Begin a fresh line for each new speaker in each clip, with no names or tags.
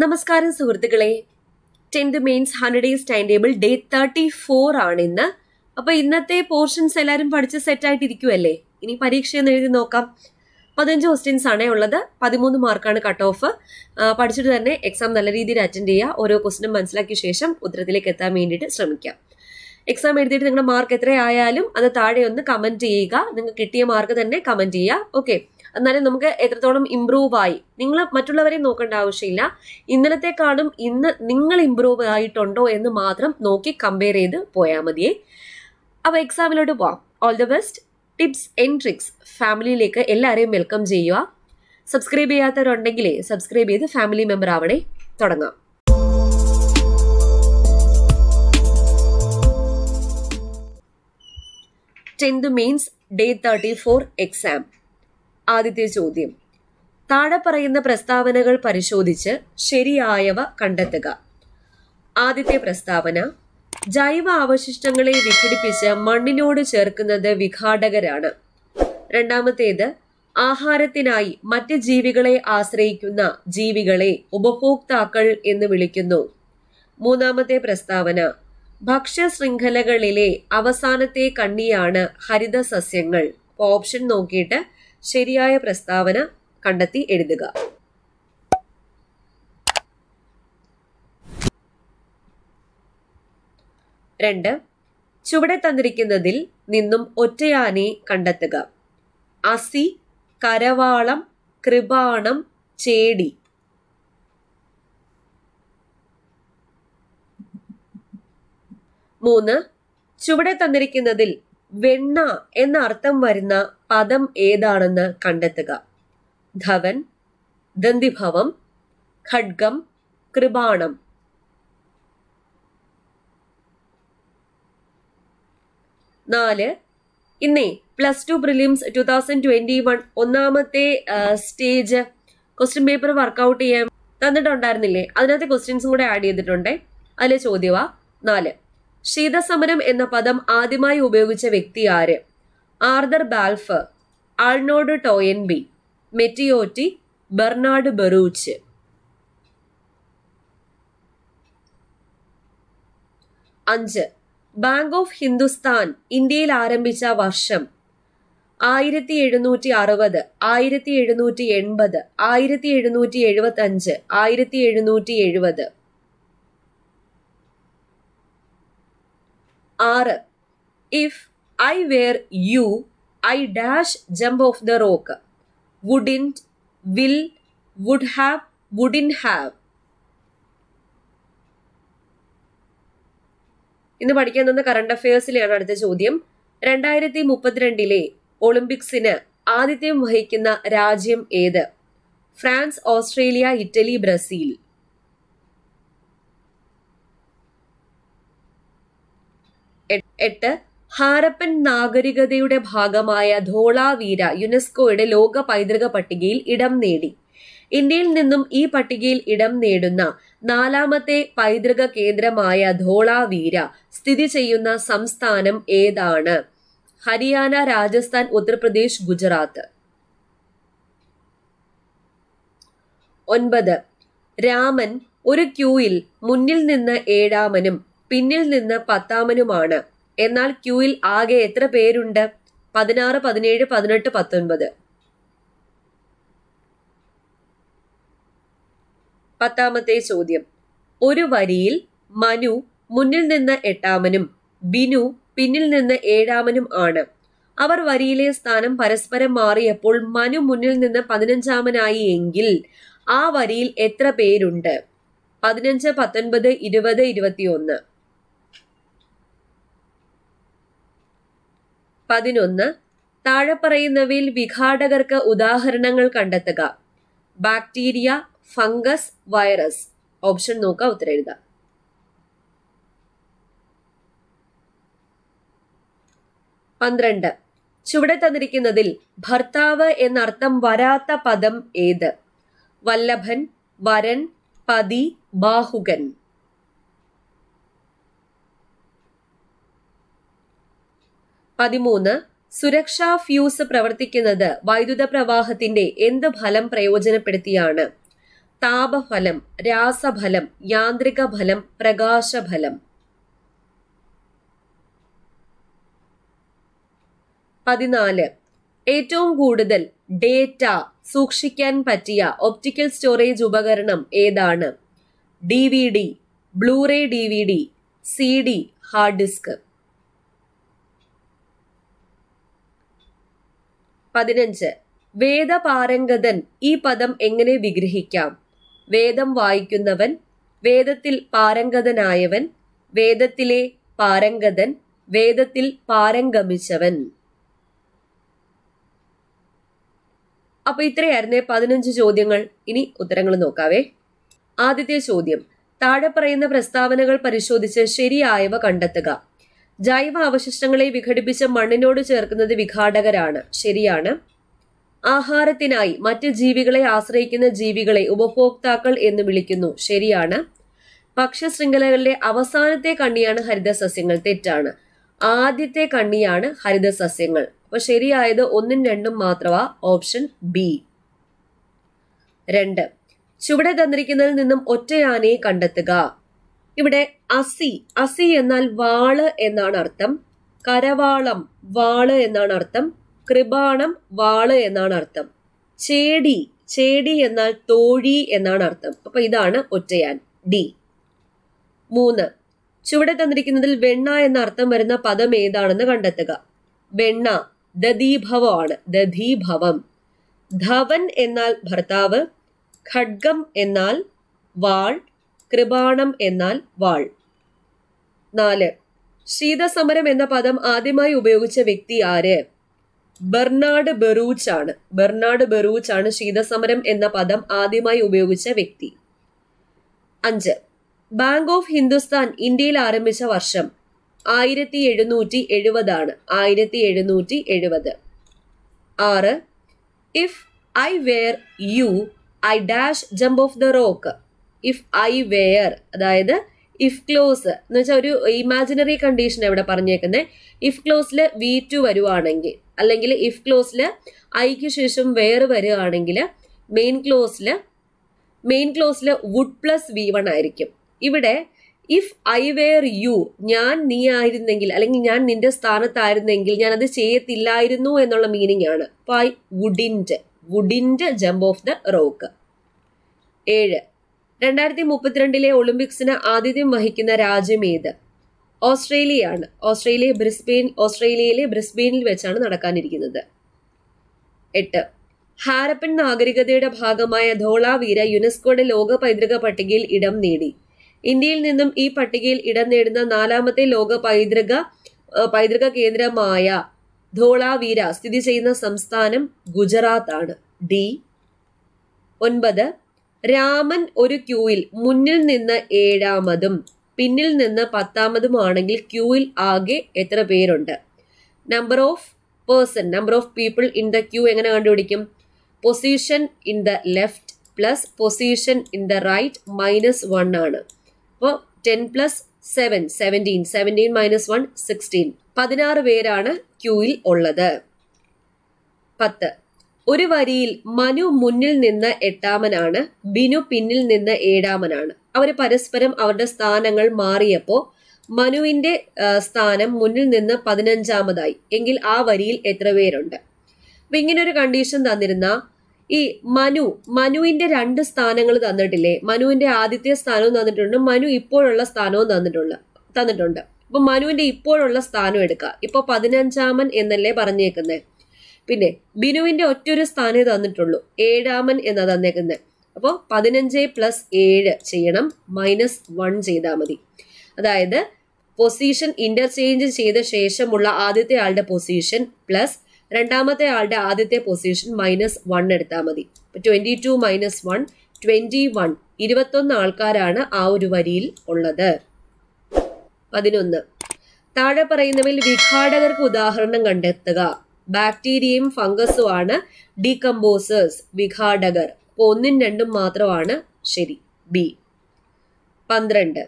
നമസ്കാരം സുഹൃത്തുക്കളെ, 10th mains 100 days time table day 34 ആണ് ഇന്ന്. അപ്പൊ ഇന്നത്തെ പോർഷൻസ് എല്ലാവരും പഠിച്ച് സെറ്റ് ആയിട്ടിരിക്കുമല്ലേ? ഇനി പരീക്ഷയെന്ന് എഴുതി നോക്കാം. 15 ക്വസ്റ്റ്യൻസ് ആണേ ഉള്ളത്. 13 മാർക്കാണ് കട്ട് ഓഫ്. പഠിച്ചിട്ട് തന്നെ എക്സാം നല്ല രീതിയിൽ അറ്റൻഡ് ചെയ്യുക. ഓരോ ക്വസ്റ്റിനും മനസ്സിലാക്കിയ ശേഷം ഉത്തരത്തിലേക്ക് എത്താൻ വേണ്ടിയിട്ട് ശ്രമിക്കാം. എക്സാം എഴുതിയിട്ട് നിങ്ങളുടെ മാർക്ക് എത്രയായാലും അത് താഴെ ഒന്ന് കമന്റ് ചെയ്യുക. നിങ്ങൾക്ക് കിട്ടിയ മാർക്ക് തന്നെ കമന്റ് ചെയ്യുക. ഓക്കെ, എന്നാലും നമുക്ക് എത്രത്തോളം ഇംപ്രൂവ് ആയി, നിങ്ങൾ മറ്റുള്ളവരെ നോക്കേണ്ട ആവശ്യമില്ല. ഇന്നലത്തെക്കാളും ഇന്ന് നിങ്ങൾ ഇംപ്രൂവ് ആയിട്ടുണ്ടോ എന്ന് മാത്രം നോക്കി കമ്പയർ ചെയ്ത് പോയാൽ മതിയേ. അപ്പോൾ എക്സാമിലോട്ട് പോവാം. All the best. Tips and tricks ഫാമിലിയിലേക്ക് എല്ലാവരെയും വെൽക്കം ചെയ്യുക. സബ്സ്ക്രൈബ് ചെയ്യാത്തവരുണ്ടെങ്കിലേ സബ്സ്ക്രൈബ് ചെയ്ത് ഫാമിലി മെമ്പർ ആവണേ. തുടങ്ങാം. ടെൻത്ത് മെയിൻസ് ഡേ 34 എക്സാം. ആദ്യത്തെ ചോദ്യം, താഴെ പറയുന്ന പ്രസ്താവനകൾ പരിശോധിച്ച് ശരിയായവ കണ്ടെത്തുക. ആദ്യത്തെ പ്രസ്താവന, ജൈവ അവശിഷ്ടങ്ങളെ വിഘടിപ്പിച്ച് മണ്ണിനോട് ചേർക്കുന്നത് വിഘാടകരാണ്. രണ്ടാമത്തേത്, ആഹാരത്തിനായി മറ്റ് ജീവികളെ ആശ്രയിക്കുന്ന ജീവികളെ ഉപഭോക്താക്കൾ എന്ന് വിളിക്കുന്നു. മൂന്നാമത്തെ പ്രസ്താവന, ഭക്ഷ്യശൃംഖലകളിലെ അവസാനത്തെ കണ്ണിയാണ് ഹരിതസസ്യങ്ങൾ. ഓപ്ഷൻ നോക്കിയിട്ട് ശരിയായ പ്രസ്താവന കണ്ടെത്തി എഴുതുക. രണ്ട്, ചുവടെ തന്നിരിക്കുന്നതിൽ നിന്നും ഒറ്റയാനെ കണ്ടെത്തുക. അസി, കരവാളം, കൃപാണം, ചേടി. മൂന്ന്, ചുവടെ തന്നിരിക്കുന്നതിൽ വെണ്ണ എന്ന അർത്ഥം വരുന്ന പദം ഏതാണെന്ന് കണ്ടെത്തുക. ധവൻ, ദന്തിഭവം, ഖഡ്ഗം, കൃപാണം. നാല്, ഇന്നേ +2 പ്രിലിംസ് 2021 ഒന്നാമത്തെ സ്റ്റേജ് ക്വസ്റ്റ്യൻ പേപ്പർ വർക്കൗട്ട് ചെയ്യാൻ തന്നിട്ടുണ്ടായിരുന്നില്ലേ? അതിനകത്ത് ക്വസ്റ്റ്യൻസും കൂടെ ആഡ് ചെയ്തിട്ടുണ്ട്. അതിലെ ചോദ്യവാ 4. ശീതസമരം എന്ന പദം ആദ്യമായി ഉപയോഗിച്ച വ്യക്തി ആര്? ആർതർ ബാൽഫർ, ആൾനോഡ് ടോയൻബി, മെറ്റിയോറ്റി, Bernard Baruch. 5. Bank of Hindustan ഇന്ത്യയിൽ ആരംഭിച്ച വർഷം? 1760, 1780, 1775, 1770. 6. If I were you, I dash jump off the rock. Wouldn't, will, would have, wouldn't have. ഇന്ന് പഠിക്കാൻ തന്ന കറണ്ട് അഫയേഴ്സിലെയാണ് അടുത്ത ചോദ്യം. 2032 ഒളിമ്പിക്സിന് ആതിഥ്യം വഹിക്കുന്ന രാജ്യം ഏത്? France, Australia, Italy, Brazil. 8. Harappan നാഗരികതയുടെ ഭാഗമായ ധോളാവീര യുനെസ്കോയുടെ ലോക പൈതൃക പട്ടികയിൽ ഇടം നേടി. ഇന്ത്യയിൽ നിന്നും ഈ പട്ടികയിൽ ഇടം നേടുന്ന 4ാമത്തെ പൈതൃക കേന്ദ്രമായ ധോളാവീര സ്ഥിതി ചെയ്യുന്ന സംസ്ഥാനം ഏതാണ്? ഹരിയാന, രാജസ്ഥാൻ, ഉത്തർപ്രദേശ്, ഗുജറാത്ത്. 9. രാമൻ ഒരു ക്യൂയിൽ മുന്നിൽ നിന്ന് 7ാമനും പിന്നിൽ നിന്ന് 10ാമനുമാണ്. എന്നാൽ ക്യൂയിൽ ആകെ എത്ര പേരുണ്ട്? 16, 17, 18, 19. 10ാമത്തെ ചോദ്യം, ഒരു വരിയിൽ മനു മുന്നിൽ നിന്ന് 8ാമനും ബിനു പിന്നിൽ നിന്ന് 7ാമനും ആണ്. അവർ വരിയിലെ സ്ഥാനം പരസ്പരം മാറിയപ്പോൾ മനു മുന്നിൽ നിന്ന് 15ാമനായി എങ്കിൽ ആ വരിയിൽ എത്ര പേരുണ്ട്? 15, 19, 20, 21. 11. താഴെ പറയുന്നവയിൽ വിഘാടകർക്ക് ഉദാഹരണങ്ങൾ കണ്ടെത്തുക. Bacteria, fungus, virus. ഓപ്ഷൻ നോക്കുക, ഉത്തരം എഴുതുക. 12. ചുവടെ തന്നിരിക്കുന്നതിൽ ഭർത്താവ് എന്നർത്ഥം വരാത്ത പദം ഏത്? വല്ലഭൻ, വരൻ, പതി, ബാഹുകൻ. 13. സുരക്ഷാ ഫ്യൂസ് പ്രവർത്തിക്കുന്നത് വൈദ്യുത പ്രവാഹത്തിന്റെ എന്ത് ഫലം പ്രയോജനപ്പെടുത്തിയാണ്? താപഫലം, രാസഫലം, യാന്ത്രിക ഫലം, പ്രകാശഫലം. 14. ഏറ്റവും കൂടുതൽ ഡേറ്റ സൂക്ഷിക്കാൻ പറ്റിയ ഒപ്റ്റിക്കൽ സ്റ്റോറേജ് ഉപകരണം ഏതാണ്? DVD, Blu ray DVD, CD, hard disk. 15. വേദപാരംഗതൻ ഈ പദം എങ്ങനെ വിഗ്രഹിക്കാം? വേദം വായിക്കുന്നവൻ, വേദത്തിൽ പാരംഗതനായവൻ, വേദത്തിലെ പാരംഗതൻ, വേദത്തിൽ പാരംഗമിച്ചവൻ. അപ്പൊ ഇത്രയായിരുന്നേ 15 ചോദ്യങ്ങൾ. ഇനി ഉത്തരങ്ങൾ നോക്കാവേ. ആദ്യത്തെ ചോദ്യം, താഴെ പറയുന്ന പ്രസ്താവനകൾ പരിശോധിച്ച് ശരിയായവ കണ്ടെത്തുക. ജൈവ അവശിഷ്ടങ്ങളെ വിഘടിപ്പിച്ച മണ്ണിനോട് ചേർക്കുന്നത് വിഘാടകരാണ്. ശരിയാണ്. ആഹാരത്തിനായി മറ്റ് ജീവികളെ ആശ്രയിക്കുന്ന ജീവികളെ ഉപഭോക്താക്കൾ എന്ന് വിളിക്കുന്നു. ശരിയാണ്. ഭക്ഷ്യശൃംഖലകളിലെ അവസാനത്തെ കണ്ണിയാണ് ഹരിതസസ്യങ്ങൾ. തെറ്റാണ്. ആദ്യത്തെ കണ്ണിയാണ് ഹരിതസസ്യങ്ങൾ. അപ്പൊ ശരിയായത് 1ഉം 2ഉം മാത്രമാ. Option B. 2. ചുവടെ തന്നിരിക്കുന്നതിൽ നിന്നും ഒറ്റയാനയെ കണ്ടെത്തുക. ഇവിടെ അസി എന്നാൽ വാള് എന്നാണ് അർത്ഥം. കരവാളം വാള് എന്നാണ് അർത്ഥം. കൃപാണം വാള് എന്നാണ് അർത്ഥം. ചേടി എന്നാൽ തോഴി എന്നാണ് അർത്ഥം. അപ്പൊ ഇതാണ് ഒറ്റയാൻ. ഡി. 3. ചുവടെ തന്നിരിക്കുന്നതിൽ വെണ്ണ എന്ന അർത്ഥം വരുന്ന പദം ഏതാണെന്ന് കണ്ടെത്തുക. വെണ്ണ ദധീഭവമാണ്. ദധീഭവം. ധവൻ എന്നാൽ ഭർത്താവ്. ഖഡ്ഗം എന്നാൽ വാൾ. കൃപാണം എന്നാൽ വാൾ. 4. ശീതസമരം എന്ന പദം ആദ്യമായി ഉപയോഗിച്ച വ്യക്തി ആര്? ബെർണാഡ് ബെറൂച്ച് ആണ്. ബെർണാഡ് ബെറൂച്ച് ആണ് ശീതസമരം എന്ന പദം ആദ്യമായി ഉപയോഗിച്ച വ്യക്തി. 5. ബാങ്ക് ഓഫ് ഹിന്ദുസ്ഥാൻ ഇന്ത്യയിൽ ആരംഭിച്ച വർഷം 1770 ആണ്. 1770. 6. If I were you I dash jump off the rock. If I were അതായത് ഇഫ് ക്ലോസ് എന്ന് വെച്ചാൽ ഒരു ഇമാജിനറി കണ്ടീഷൻ ഇവിടെ പറഞ്ഞേക്കുന്നത്. ഇഫ് ക്ലോസിൽ V2 വരുവാണെങ്കിൽ, അല്ലെങ്കിൽ ഇഫ് ക്ലോസിൽ ഐക്ക് ശേഷം വെയർ വരികയാണെങ്കിൽ മെയിൻ ക്ലോസിൽ വുഡ് പ്ലസ് V1 ആയിരിക്കും. ഇവിടെ ഇഫ് ഐ വെയർ യു, ഞാൻ നീ ആയിരുന്നെങ്കിൽ, അല്ലെങ്കിൽ ഞാൻ നിന്റെ സ്ഥാനത്തായിരുന്നെങ്കിൽ ഞാൻ അത് ചെയ്യത്തില്ലായിരുന്നു എന്നുള്ള മീനിങ് ആണ്. അപ്പൊ I wouldn't jump off the rock. 7. 2032 ഒളിമ്പിക്സിന് ആതിഥ്യം വഹിക്കുന്ന രാജ്യം ഏത്? ഓസ്ട്രേലിയയാണ്. ഓസ്ട്രേലിയയിലെ ബ്രിസ്ബെയിനിൽ വെച്ചാണ് നടക്കാനിരിക്കുന്നത്. 8. ഹാരപ്പൻ നാഗരികതയുടെ ഭാഗമായ ധോളാവീര യുനെസ്കോയുടെ ലോക പൈതൃക പട്ടികയിൽ ഇടം നേടി. ഇന്ത്യയിൽ നിന്നും ഈ പട്ടികയിൽ ഇടം നേടുന്ന 4ാമത്തെ ലോക പൈതൃക കേന്ദ്രമായ ധോളാവീര സ്ഥിതി ചെയ്യുന്ന സംസ്ഥാനം ഗുജറാത്ത് ആണ്. ഡി. 9. രാമൻ ഒരു ക്യൂവിൽ മുന്നിൽ നിന്ന് 7ാമതും പിന്നിൽ നിന്ന് 10ാമതും ആണെങ്കിൽ ക്യൂവിൽ ആകെ എത്ര പേരുണ്ട്? Number of people in the queue എങ്ങനെ കണ്ടുപിടിക്കും? Position in the left plus position in the right -1 ആണ്. അപ്പോൾ 10 + 7 17. 17 - 1 16. 16 പേരാണ് ക്യൂയിൽ ഉള്ളത്. 10. ഒരു വരിയിൽ മനു മുന്നിൽ നിന്ന് 8ാമനാണ്, ബിനു പിന്നിൽ നിന്ന് 7ാമനാണ്. അവർ പരസ്പരം അവരുടെ സ്ഥാനങ്ങൾ മാറിയപ്പോൾ മനുവിന്റെ സ്ഥാനം മുന്നിൽ നിന്ന് 15ാമതായി. എങ്കിൽ ആ വരിയിൽ എത്ര പേരുണ്ട്? അപ്പൊ ഇങ്ങനെ ഒരു കണ്ടീഷൻ തന്നിരുന്ന ഈ മനുവിന്റെ 2 സ്ഥാനങ്ങൾ തന്നിട്ടില്ലേ? മനുവിന്റെ ആദ്യത്തെ സ്ഥാനവും തന്നിട്ടുണ്ട്, മനു ഇപ്പോഴുള്ള സ്ഥാനവും തന്നിട്ടുണ്ട്. അപ്പൊ മനുവിന്റെ ഇപ്പോഴുള്ള സ്ഥാനം എടുക്കുക. ഇപ്പൊ 15ാമൻ എന്നല്ലേ പറഞ്ഞേക്കുന്നത്. പിന്നെ ബിനുവിന്റെ ഒറ്റൊരു സ്ഥാനേ തന്നിട്ടുള്ളൂ, 7ാമൻ എന്നാ തന്നേക്കുന്നത്. അപ്പോൾ 15 + 7 ചെയ്യണം, -1 ചെയ്താൽ മതി. അതായത് പൊസിഷൻ ഇന്റർചേഞ്ച് ചെയ്ത ശേഷമുള്ള ആദ്യത്തെ ആളുടെ പൊസിഷൻ പ്ലസ് രണ്ടാമത്തെ ആളുടെ ആദ്യത്തെ പൊസിഷൻ -1 എടുത്താൽ മതി. 22 - 1 21. 21 ആൾക്കാരാണ് ആ ഒരു വരിയിൽ ഉള്ളത്. 11. താഴെ പറയുന്നവയിൽ വിഘാടകർക്ക് ഉദാഹരണം കണ്ടെത്തുക. ബാക്ടീരിയയും ഫംഗസും ആണ് ഡീകമ്പോസേഴ്സ്, വിഘാടകർ. അപ്പോൾ 1ഉം 2ഉം മാത്രമാണ് ശരി. ബി. 12.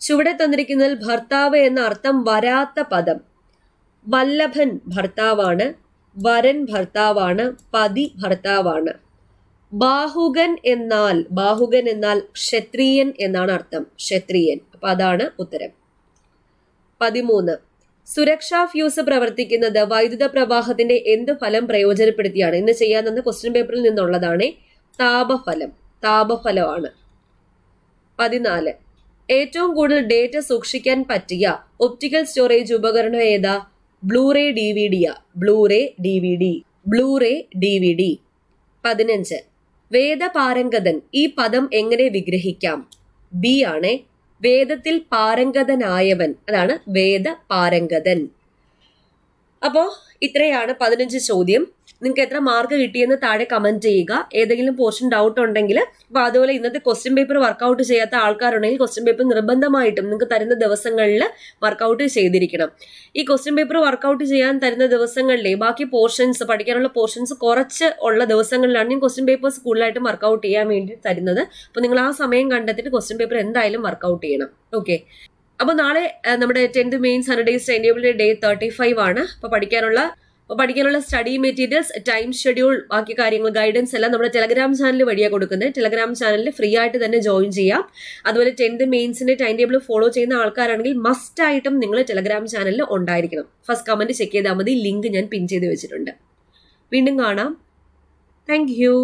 ചുവടെ തന്നിരിക്കുന്നതിൽ ഭർത്താവ് എന്ന അർത്ഥം വരാത്ത പദം. വല്ലഭൻ ഭർത്താവാണ്, വരൻ ഭർത്താവാണ്, പതി ഭർത്താവാണ്. ബാഹുകൻ എന്നാൽ ക്ഷത്രിയൻ എന്നാണ് അർത്ഥം. ക്ഷത്രിയൻ. അപ്പൊ അതാണ് ഉത്തരം. 13. സുരക്ഷാ ഫ്യൂസ് പ്രവർത്തിക്കുന്നത് വൈദ്യുത പ്രവാഹത്തിന്റെ എന്ത് ഫലം പ്രയോജനപ്പെടുത്തിയാണ്? ഇന്ന് ചെയ്യാൻ തന്ന ക്വസ്റ്റ്യൻ പേപ്പറിൽ നിന്നുള്ളതാണ്. താപഫലമാണ്. 14. ഏറ്റവും കൂടുതൽ ഡേറ്റ സൂക്ഷിക്കാൻ പറ്റിയ ഒപ്റ്റിക്കൽ സ്റ്റോറേജ് ഉപകരണം ഏതാ? Blue ray DVD. 15. വേദപാരംഗതൻ ഈ പദം എങ്ങനെ വിഗ്രഹിക്കാം? ബി ആണ്. വേദത്തിൽ പാരംഗതനായവൻ, അതാണ് വേദപാരംഗതൻ. അപ്പോ ഇത്രയാണ് 15 ചോദ്യം. നിങ്ങൾക്ക് എത്ര മാർക്ക് കിട്ടിയെന്ന് താഴെ കമന്റ് ചെയ്യുക. ഏതെങ്കിലും പോർഷൻ ഡൗട്ട് ഉണ്ടെങ്കിൽ, അപ്പൊ അതുപോലെ ഇന്നത്തെ ക്വസ്റ്റ്യൻ പേപ്പർ വർക്കൗട്ട് ചെയ്യാത്ത ആൾക്കാരുണ്ടെങ്കിൽ ക്വസ്റ്റ്യൻ പേപ്പർ നിർബന്ധമായിട്ടും നിങ്ങൾക്ക് തരുന്ന ദിവസങ്ങളിൽ വർക്കൗട്ട് ചെയ്തിരിക്കണം. ഈ ക്വസ്റ്റ്യൻ പേപ്പർ വർക്കൗട്ട് ചെയ്യാൻ തരുന്ന ദിവസങ്ങളിലെ ബാക്കി പോർഷൻസ്, പഠിക്കാനുള്ള പോർഷൻസ് കുറച്ച് ഉള്ള ദിവസങ്ങളിലാണ് ഞാൻ ക്വസ്റ്റ്യൻ പേപ്പേഴ്സ് കൂടുതലായിട്ടും വർക്കൗട്ട് ചെയ്യാൻ വേണ്ടി തരുന്നത്. അപ്പൊ നിങ്ങൾ ആ സമയം കണ്ടെത്തിയിട്ട് ക്വസ്റ്റ്യൻ പേപ്പർ എന്തായാലും വർക്കൗട്ട് ചെയ്യണം. ഓക്കെ. അപ്പൊ നാളെ നമ്മുടെ 10th മെയിൻസ് 100 ഡേയ്സ് ടൈം ടേബിളിന്റെ ഡേ 35 ആണ്. അപ്പൊ പഠിക്കാനുള്ള സ്റ്റഡി മെറ്റീരിയൽസ്, ടൈം ഷെഡ്യൂൾ, ബാക്കി കാര്യങ്ങൾ, ഗൈഡൻസ് എല്ലാം നമ്മുടെ ടെലഗ്രാം ചാനൽ വഴിയാണ് കൊടുക്കുന്നത്. ടെലഗ്രാം ചാനലിൽ ഫ്രീ ആയിട്ട് തന്നെ ജോയിൻ ചെയ്യാം. അതുപോലെ 10th മെയിൻസിന്റെ ടൈം ടേബിൾ ഫോളോ ചെയ്യുന്ന ആൾക്കാരാണെങ്കിൽ മസ്റ്റ് ആയിട്ടും നിങ്ങൾ ടെലഗ്രാം ചാനലിൽ ഉണ്ടായിരിക്കണം. ഫസ്റ്റ് കമന്റ് ചെക്ക് ചെയ്താൽ മതി. ലിങ്ക് ഞാൻ പിൻ ചെയ്ത് വെച്ചിട്ടുണ്ട്. വീണ്ടും കാണാം. Thank you.